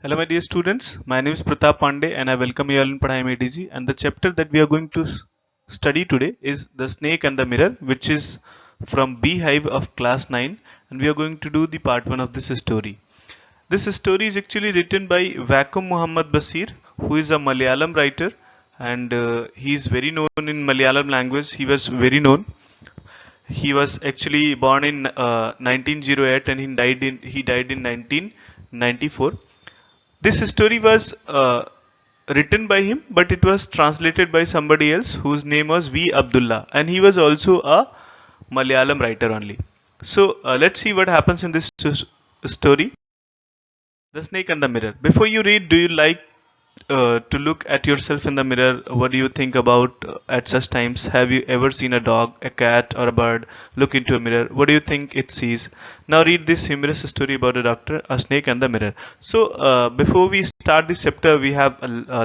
Hello, my dear students. My name is Pratap Pandey, and I welcome you all in Padhai Mein DG. And the chapter that we are going to study today is The Snake and the Mirror, which is from Beehive of class 9. And we are going to do the part 1 of this story. This story is actually written by Vakum Muhammad Basir, who is a Malayalam writer, and he is very known in Malayalam language. He was very known. He was actually born in 1908 and he died in 1994. This story was written by him, but it was translated by somebody else whose name was V. Abdullah, and he was also a Malayalam writer only. So let's see what happens in this story. The Snake and the Mirror. Before you read, do you like to look at yourself in the mirror? What do you think about at such times? Have you ever seen a dog, a cat, or a bird look into a mirror? What do you think it sees? Now read this humorous story about a doctor, a snake, and the mirror. So before we start this chapter, we have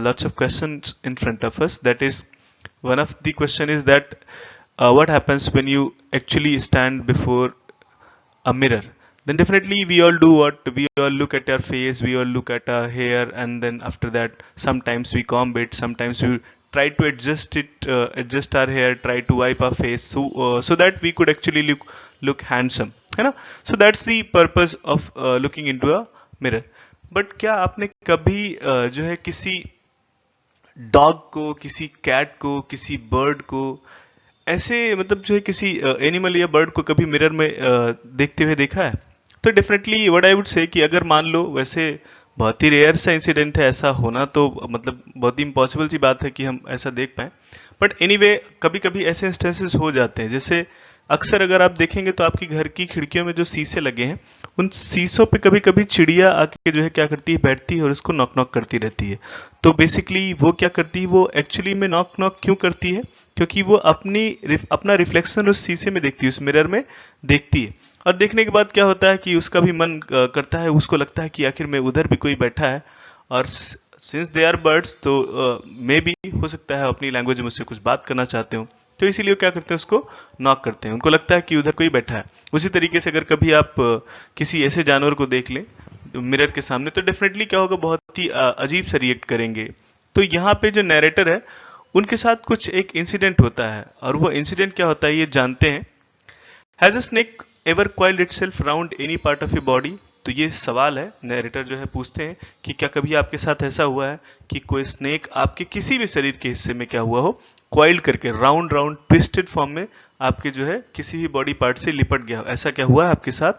lots of questions in front of us. That is, one of the question is that what happens when you actually stand before a mirror? Then definitely we all do what? We all look at our face, we all look at our hair, and then after that sometimes we comb it, sometimes we try to adjust our hair, try to wipe our face so that we could actually look handsome, है ना? So that's the purpose of looking into a mirror. But क्या आपने कभी जो है किसी dog को, किसी कैट को, किसी बर्ड को ऐसे मतलब जो है किसी एनिमल या बर्ड को कभी मिरर में देखते हुए देखा है? तो definitely what I would say कि अगर मान लो, वैसे बहुत ही रेयर सा इंसिडेंट है ऐसा होना, तो मतलब बहुत ही इम्पॉसिबल सी बात है कि हम ऐसा देख पाए, बट एनीवे कभी कभी ऐसे इंस्टेंसेस हो जाते हैं। जैसे अक्सर अगर आप देखेंगे तो आपकी घर की खिड़कियों में जो शीशे लगे हैं, उन शीशों पे कभी कभी चिड़िया आके जो है क्या करती है, बैठती है और उसको नॉक नॉक करती रहती है। तो बेसिकली वो क्या करती है, वो एक्चुअली में नॉक नॉक क्यों करती है? क्योंकि वो अपना रिफ्लेक्शन उस शीशे में देखती है, उस मिरर में देखती है, और देखने के बाद क्या होता है कि उसका भी मन करता है, उसको लगता है कि आखिर में उधर भी कोई बैठा है, और सिंस दे आर बर्ड्स तो मे बी हो सकता है अपनी लैंग्वेज में मुझसे कुछ बात करना चाहते हो, तो इसीलिए क्या करते हैं, उसको नॉक करते हैं। उनको लगता है कि उधर कोई बैठा है। उसी तरीके से अगर कभी आप किसी ऐसे जानवर को देख लें मिरर के सामने, तो डेफिनेटली क्या होगा, बहुत ही अजीब सा रिएक्ट करेंगे। तो यहाँ पे जो नैरेटर है उनके साथ कुछ एक इंसिडेंट होता है, और वो इंसिडेंट क्या होता है ये जानते हैं। Has a snake ever coiled itself round any part of your body? तो ये सवाल है, नैरेटर जो है पूछते हैं कि क्या कभी आपके साथ ऐसा हुआ है कि कोई स्नेक आपके किसी भी शरीर के हिस्से में क्या हुआ हो, कॉइल्ड करके राउंड राउंड ट्विस्टेड फॉर्म में आपके जो है किसी भी बॉडी पार्ट से लिपट गया हो? ऐसा क्या हुआ है आपके साथ?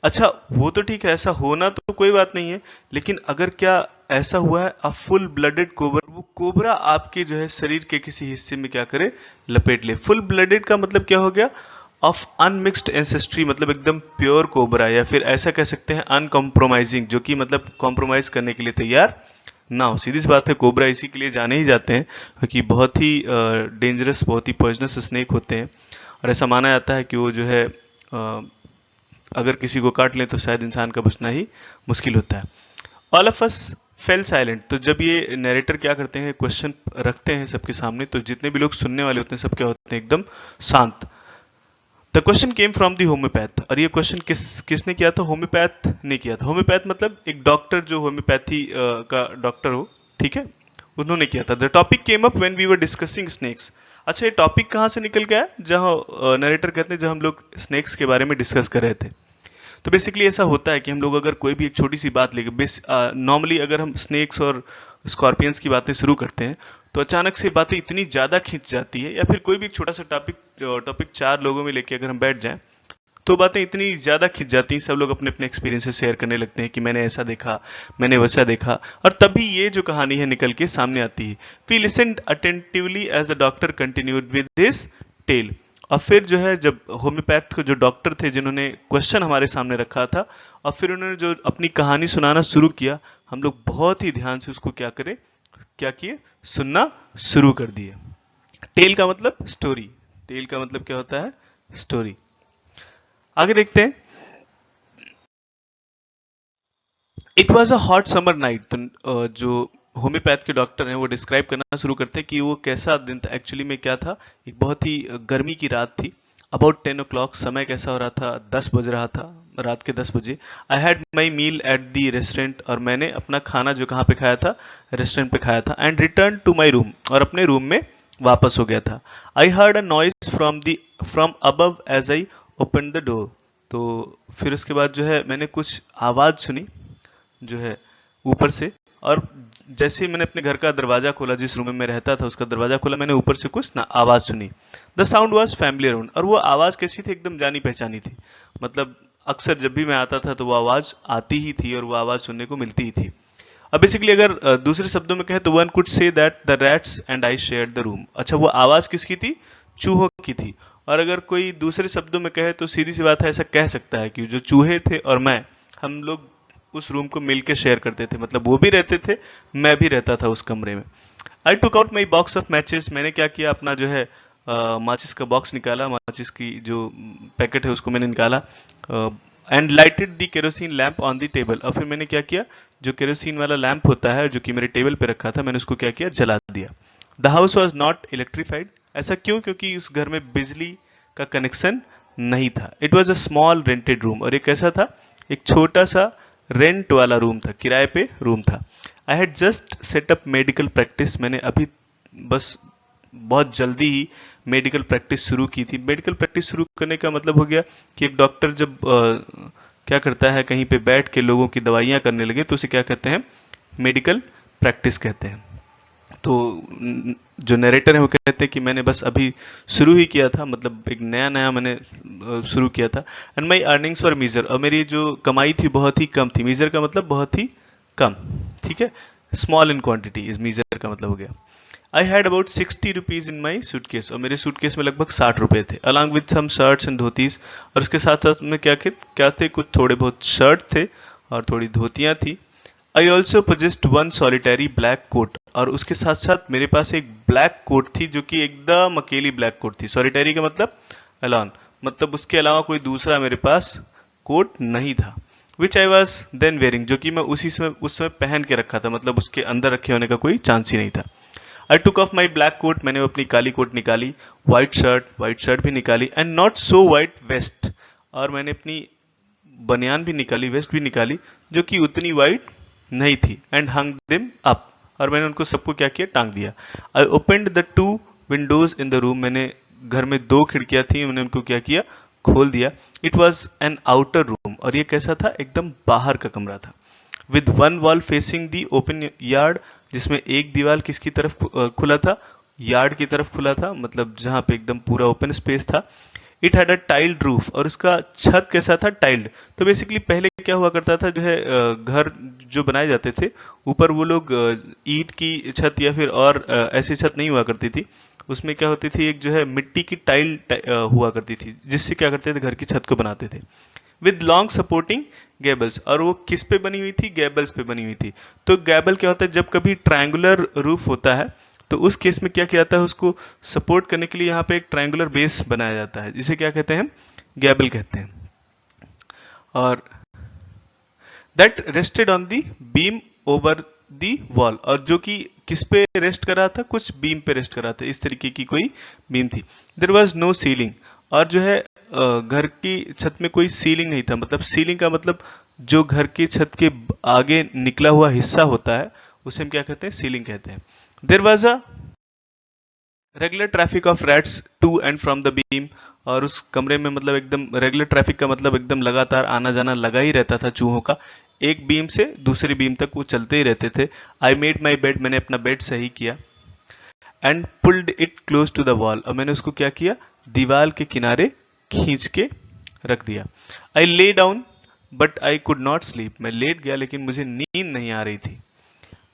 अच्छा, वो तो ठीक है, ऐसा होना तो कोई बात नहीं है, लेकिन अगर क्या ऐसा हुआ है अ फुल ब्लडेड कोबरा, वो कोबरा आपके जो है शरीर के किसी हिस्से में क्या करे, लपेट ले। फुल ब्लडेड का मतलब क्या हो गया, ऑफ अनमिक्स्ड एंसेस्ट्री, मतलब एकदम प्योर कोबरा, या फिर ऐसा कह सकते हैं अनकॉम्प्रोमाइजिंग, जो कि मतलब कॉम्प्रोमाइज करने के लिए तैयार ना हो। सीधी सी बात है, कोबरा इसी के लिए जाने ही जाते हैं क्योंकि बहुत ही डेंजरस, बहुत ही पॉइजनस स्नेक होते हैं, और ऐसा माना जाता है कि वो जो है अगर किसी को काट लें तो शायद इंसान का बचना ही मुश्किल होता है। All of us fail silent. तो जब ये नरेटर क्या करते हैं, क्वेश्चन रखते हैं सबके सामने, तो जितने भी लोग सुनने वाले होते हैं सब क्या होते हैं, एकदम शांत। The question came from the homeopath. और ये क्वेश्चन किसने किया था? होम्योपैथ ने किया था। होम्योपैथ मतलब एक डॉक्टर जो होम्योपैथी का डॉक्टर हो, ठीक है, उन्होंने किया था। The topic came up when we were discussing snakes. अच्छा, ये टॉपिक कहाँ से निकल गया? जहाँ नरेटर कहते हैं जहाँ हम लोग स्नेक्स के बारे में डिस्कस कर रहे थे। तो बेसिकली ऐसा होता है कि हम लोग अगर कोई भी एक छोटी सी बात लेके, नॉर्मली अगर हम स्नेक्स और स्कॉर्पियंस की बातें शुरू करते हैं तो अचानक से बातें इतनी ज़्यादा खींच जाती है, या फिर कोई भी एक छोटा सा टॉपिक 4 लोगों में लेके अगर हम बैठ जाएं तो बातें इतनी ज़्यादा खिंच जाती हैं, सब लोग अपने अपने एक्सपीरियंसेस शेयर करने लगते हैं कि मैंने ऐसा देखा, मैंने वैसा देखा, और तभी ये जो कहानी है निकल के सामने आती है। We listened attentively as the doctor continued with this tale. और फिर जो है, जब होम्योपैथ को जो डॉक्टर थे जिन्होंने क्वेश्चन हमारे सामने रखा था, और फिर उन्होंने जो अपनी कहानी सुनाना शुरू किया, हम लोग बहुत ही ध्यान से उसको क्या किए, सुनना शुरू कर दिए। टेल का मतलब स्टोरी, टेल का मतलब क्या होता है, स्टोरी। आगे देखते हैं। It was a hot summer night. तो जो होम्योपैथ के डॉक्टर हैं वो डिस्क्राइब करना शुरू करते हैं कि वो कैसा दिन था। एक्चुअली में क्या था, एक बहुत ही गर्मी की रात थी। अबाउट 10 o'clock, समय कैसा हो रहा था, 10 बज रहा था, रात के 10 बजे। I had my meal at the restaurant, और मैंने अपना खाना जो कहाँ पे खाया था, रेस्टोरेंट पे खाया था। And return to my room, और अपने रूम में वापस हो गया था। I heard a noise from above as I open the door. तो फिर उसके बाद जो है मैंने कुछ आवाज़ सुनी जो है ऊपर से, और जैसे ही मैंने अपने घर का दरवाजा खोला, जिस रूम में मैं रहता था उसका दरवाजा खोला, मैंने ऊपर से कुछ ना आवाज सुनी। द साउंड वॉज फैमिलियर, और वो आवाज कैसी थी, एकदम जानी पहचानी थी। मतलब अक्सर जब भी मैं आता था तो वो आवाज आती ही थी, और वो आवाज सुनने को मिलती ही थी। अब बेसिकली अगर दूसरे शब्दों में कहें तो one could say that the rats and I shared the room. अच्छा, वो आवाज किसकी थी, चूहों की थी। और अगर कोई दूसरे शब्दों में कहे तो सीधी सी बात है, ऐसा कह सकता है कि जो चूहे थे और मैं, हम लोग उस रूम को मिलके शेयर करते थे। मतलब वो भी रहते थे, मैं भी रहता था उस कमरे में। I took out my box of matches, मैंने क्या किया, अपना जो है माचिस का बॉक्स निकाला, माचिस की जो पैकेट है उसको मैंने निकाला, and lighted the kerosene lamp on the table. और फिर मैंने क्या किया, जो केरोसिन वाला लैंप होता है जो कि मेरे टेबल पे रखा था, मैंने उसको क्या किया, जला दिया। The house was not electrified. ऐसा क्यों, क्योंकि उस घर में बिजली का कनेक्शन नहीं था। It was a small rented room, और एक ऐसा था, एक छोटा सा रेंट वाला रूम था, किराए पे रूम था। I had just setup medical practice, मैंने अभी बस बहुत जल्दी ही मेडिकल प्रैक्टिस शुरू की थी। मेडिकल प्रैक्टिस शुरू करने का मतलब हो गया कि एक डॉक्टर जब क्या करता है, कहीं पे बैठ के लोगों की दवाइयाँ करने लगे तो उसे क्या कहते हैं, मेडिकल प्रैक्टिस कहते हैं। तो जो नरेटर है वो कहते हैं कि मैंने बस अभी शुरू ही किया था, मतलब एक नया नया मैंने शुरू किया था। And my earnings for meagre, और मेरी जो कमाई थी बहुत ही कम थी। मीजर का मतलब बहुत ही कम, ठीक है, स्मॉल इन क्वांटिटी, इस मीजर का मतलब हो गया। I had about 60 rupees in my suitcase, और मेरे सूटकेस में लगभग 60 रुपए थे, along with some shirts and dhotis. और उसके साथ साथ में क्या थे, कुछ थोड़े बहुत शर्ट थे और थोड़ी धोतियां थी। I also possessed one solitary black coat, और उसके साथ साथ मेरे पास एक ब्लैक कोट थी जो कि एकदम अकेली ब्लैक कोट थी। सॉलिटरी का मतलब अलोन, मतलब उसके अलावा कोई दूसरा मेरे पास कोट नहीं था। विच आई वॉज देन वेयरिंग, जो कि मैं उस समय पहन के रखा था, मतलब उसके अंदर रखे होने का कोई चांस ही नहीं था। I took off my black coat, मैंने अपनी काली कोट निकाली, व्हाइट शर्ट भी निकाली, and not so white vest, और मैंने अपनी बनियान भी निकाली, वेस्ट भी निकाली, जो कि उतनी वाइट नहीं थी। एंड हंग देम अप, और मैंने उनको सबको क्या किया, टांग दिया। I opened the 2 Windows in the room, मैंने घर में 2 खिड़कियां थी, मैंने उनको क्या किया, खोल दिया। It was an outer room, और ये कैसा था, एकदम बाहर का कमरा था। With one wall facing the open yard, जिसमें एक दीवार किसकी तरफ खुला था, यार्ड की तरफ खुला था, मतलब जहां पे एकदम पूरा ओपन स्पेस था। It had a tiled roof, और उसका छत कैसा था, टाइल्ड। तो बेसिकली पहले क्या हुआ करता था, जो है घर जो बनाए जाते थे ऊपर, वो लोग ईंट की छत या फिर और ऐसी छत नहीं हुआ करती थी। उसमें क्या होती थी, एक जो है मिट्टी की टाइल हुआ करती थी, जिससे क्या करते थे, घर की छत को बनाते थे। विद लॉन्ग सपोर्टिंग गैबल्स, और वो किस पे बनी हुई थी, गैबल्स पे बनी हुई थी। तो गैबल क्या होता है, जब कभी ट्रायंगुलर रूफ होता है तो उस केस में क्या किया जाता है, उसको सपोर्ट करने के लिए यहाँ पे एक ट्रायंगुलर बेस बनाया जाता है, जिसे क्या कहते हैं, गैबल कहते हैं। और that rested on the beam over the wall, और जो कि किस पे रेस्ट कर रहा था, कुछ बीम पे रेस्ट कर रहा था, इस तरीके की कोई बीम थी। देयर वॉज नो सीलिंग, और जो है घर की छत में कोई सीलिंग नहीं था। मतलब सीलिंग का मतलब जो घर की छत के आगे निकला हुआ हिस्सा होता है उसे हम क्या कहते हैं, सीलिंग कहते हैं। There was a regular traffic of rats to and from the beam, और उस कमरे में मतलब एकदम रेगुलर ट्रैफिक का मतलब एकदम लगातार आना जाना लगा ही रहता था चूहों का, एक बीम से दूसरी बीम तक वो चलते ही रहते थे। आई मेड माई बेड, मैंने अपना बेड सही किया। And pulled it close to the wall, और मैंने उसको क्या किया, दीवार के किनारे खींच के रख दिया। I lay down but I could not sleep, मैं लेट गया लेकिन मुझे नींद नहीं आ रही थी।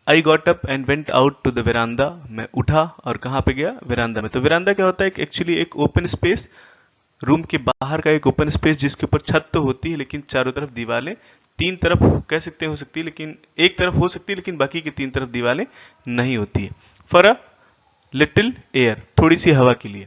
I got up and went out to the veranda, मैं उठा और कहाँ पे गया, वेरांदा में। तो वेरांदा क्या होता है, एक्चुअली एक ओपन स्पेस, रूम के बाहर का एक ओपन स्पेस, जिसके ऊपर छत तो होती है लेकिन चारों तरफ दीवारें, तीन तरफ कह सकते हो सकती है, लेकिन एक तरफ हो सकती है, लेकिन बाकी की 3 तरफ दीवारें नहीं होती है। फॉर अ लिटिल एयर, थोड़ी सी हवा के लिए।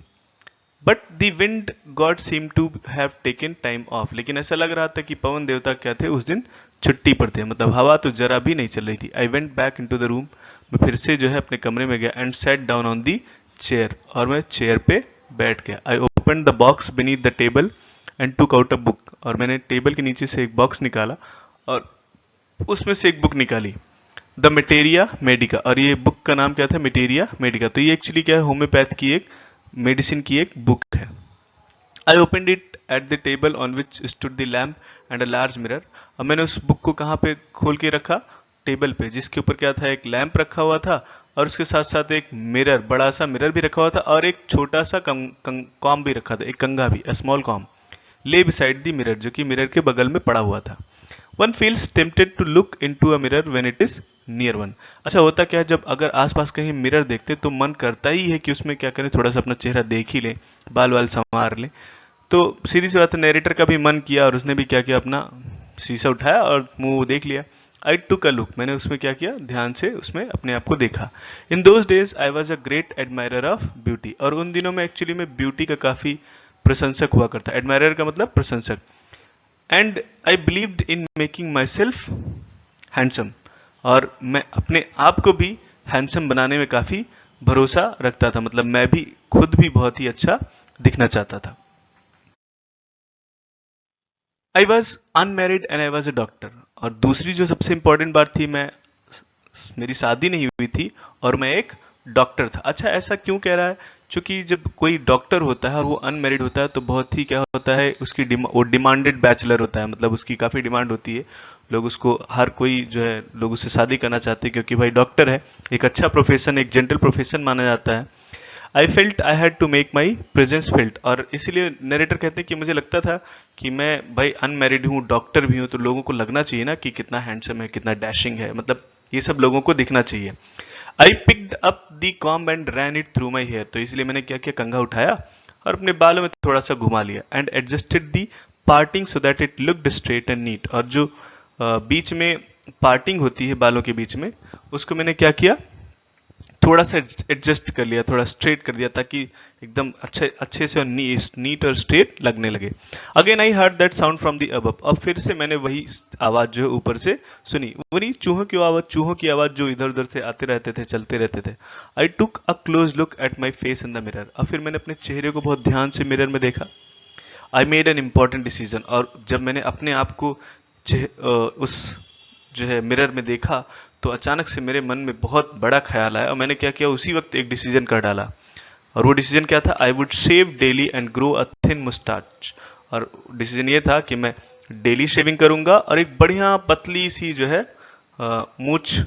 But the wind god seem to have taken time off, लेकिन ऐसा लग रहा था कि पवन देवता क्या थे, उस दिन छुट्टी पर थे, मतलब हवा तो जरा भी नहीं चल रही थी। I went back in to the room, मैं फिर से जो है अपने कमरे में गया। And set down on the chair, और मैं चेयर पे बैठ गया। आई opened the box beneath the table and took out a book. और मैंने टेबल के नीचे से एक बॉक्स निकाला और उसमें से एक बुक निकाली, द मेटेरिया मेडिका। और ये बुक का नाम क्या था? मेटेरिया मेडिका। तो ये एक्चुअली क्या है? होम्योपैथ की एक मेडिसिन की एक बुक है। I opened it at the table on which stood the lamp and a large mirror. अब मैंने उस बुक को कहाँ पे खोल के रखा? टेबल पे, जिसके ऊपर क्या था? एक लैंप रखा हुआ था और उसके साथ साथ एक मिरर, बड़ा सा मिरर भी रखा हुआ था और एक छोटा सा कॉम भी रखा था, एक कंघा भी, a small comb lay beside the mirror, जो कि मिरर के बगल में पड़ा हुआ था। One feels tempted to look into a mirror when it is near one. अच्छा, होता क्या है, जब अगर आसपास कहीं मिरर देखते तो मन करता ही है कि उसमें क्या करें, थोड़ा सा अपना चेहरा देख ही ले, बाल वाल संवार ले। तो सीधी सी बात है, नरेटर का भी मन किया और उसने भी क्या किया, अपना शीशा उठाया और मुंह देख लिया। आई टुक अ लुक, मैंने उसमें क्या किया? ध्यान से उसमें अपने आप को देखा। In those days I was a great admirer of beauty. और उन दिनों में एक्चुअली मैं ब्यूटी का काफी प्रशंसक हुआ करता। एडमायरर का मतलब प्रशंसक। And I believed in making my self handsome. और मैं अपने आप को भी हैंडसम बनाने में काफी भरोसा रखता था, मतलब मैं भी खुद भी बहुत ही अच्छा दिखना चाहता था। I was unmarried and I was a doctor. और दूसरी जो सबसे इंपॉर्टेंट बात थी, मेरी शादी नहीं हुई थी और मैं एक डॉक्टर था। अच्छा, ऐसा क्यों कह रहा है? क्योंकि जब कोई डॉक्टर होता है और वो अनमेरिड होता है तो बहुत ही क्या होता है, उसकी वो डिमांडेड बैचलर होता है, मतलब उसकी काफ़ी डिमांड होती है। लोग उसको, हर कोई जो है, लोग उससे शादी करना चाहते हैं क्योंकि भाई डॉक्टर है, एक अच्छा प्रोफेशन, एक जेंटल प्रोफेशन माना जाता है। I felt I had to make my presence felt. और इसीलिए नरेटर कहते हैं कि मुझे लगता था कि मैं भाई अनमेरिड हूँ, डॉक्टर भी हूँ, तो लोगों को लगना चाहिए ना कि कितना हैंडसम है, कितना डैशिंग है, मतलब ये सब लोगों को दिखना चाहिए। I picked up the comb and ran it through my hair. तो इसलिए मैंने क्या किया? कंघा उठाया और अपने बालों में थोड़ा सा घुमा लिया। And adjusted the parting so that it looked straight and neat. और जो बीच में पार्टिंग होती है बालों के बीच में, उसको मैंने क्या किया? थोड़ा सा एडजस्ट कर लिया, थोड़ा स्ट्रेट कर दिया, ताकि एकदम अच्छे अच्छे से और नीट और स्ट्रेट लगने लगे। Again I heard that sound from the above. अब फिर से मैंने वही आवाज जो है ऊपर से सुनी, वही चूहों की आवाज जो इधर उधर से आते रहते थे, चलते रहते थे। I took a close look at my face in the mirror. अब फिर मैंने अपने चेहरे को बहुत ध्यान से मिरर में देखा। I made an important decision. और जब मैंने अपने आप को उस जो है मिरर में देखा तो अचानक से मेरे मन में बहुत बड़ा ख्याल आया और मैंने क्या किया? उसी वक्त एक डिसीजन कर डाला। और वो डिसीजन क्या था? I would shave daily and grow a thin moustache. और डिसीजन ये था कि मैं डेली शेविंग करूंगा और एक बढ़िया पतली सी जो है मूछ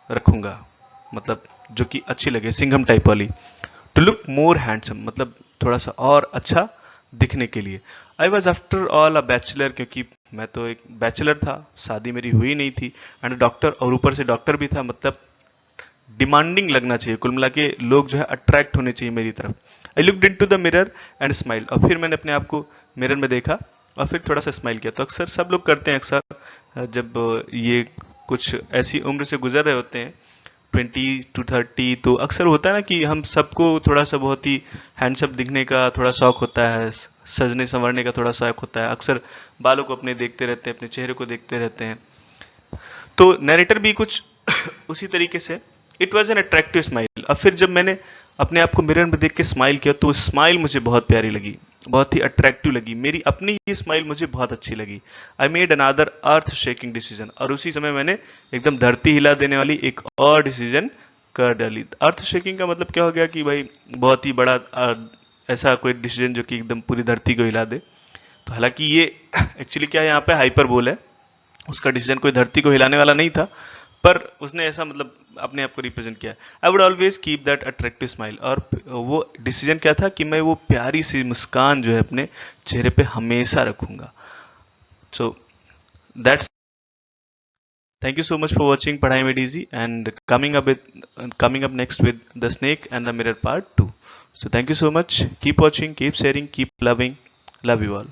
रखूंगा, मतलब जो कि अच्छी लगे, सिंघम टाइप वाली। टू लुक मोर हैंडसम, मतलब थोड़ा सा और अच्छा दिखने के लिए। I was after all a bachelor, क्योंकि मैं तो एक बैचलर था, शादी मेरी हुई नहीं थी, एंड डॉक्टर, और ऊपर से डॉक्टर भी था, मतलब डिमांडिंग लगना चाहिए, कुल मिला के लोग जो है अट्रैक्ट होने चाहिए मेरी तरफ। I looked into the mirror and smile. और फिर मैंने अपने आप को मिरर में देखा और फिर थोड़ा सा स्माइल किया। तो अक्सर सब लोग करते हैं, अक्सर जब ये कुछ ऐसी उम्र से गुजर रहे होते हैं, 20 to 30, तो अक्सर होता है ना कि हम सबको थोड़ा सा बहुत ही हैंडसम दिखने का थोड़ा शौक होता है, सजने संवरने का थोड़ा शौक होता है। अक्सर बालों को अपने देखते रहते हैं, अपने चेहरे को देखते रहते हैं। तो नरेटर भी कुछ उसी तरीके से, it was an attractive smile. और फिर जब मैंने अपने आप को मिरर में देख के स्माइल किया तो स्माइल मुझे बहुत प्यारी लगी, बहुत ही अट्रैक्टिव लगी, मेरी अपनी ही स्माइल मुझे बहुत अच्छी लगी। I made another earth shaking decision. और उसी समय मैंने एकदम धरती हिला देने वाली एक और डिसीजन कर डाली। अर्थ शेकिंग का मतलब क्या हो गया कि भाई बहुत ही बड़ा ऐसा कोई डिसीजन जो कि एकदम पूरी धरती को हिला दे। तो हालांकि ये एक्चुअली क्या है, यहाँ पे हाइपरबोल है, उसका डिसीजन कोई धरती को हिलाने वाला नहीं था, पर उसने ऐसा मतलब अपने आप को रिप्रेजेंट किया। I would always keep that attractive smile. और वो डिसीजन क्या था कि मैं वो प्यारी सी मुस्कान जो है अपने चेहरे पे हमेशा रखूंगा। So that's, thank you so much for watching पढ़ाई में DG, and coming up next with the snake and the mirror part 2। So thank you so much, keep watching, keep sharing, keep loving, love you all.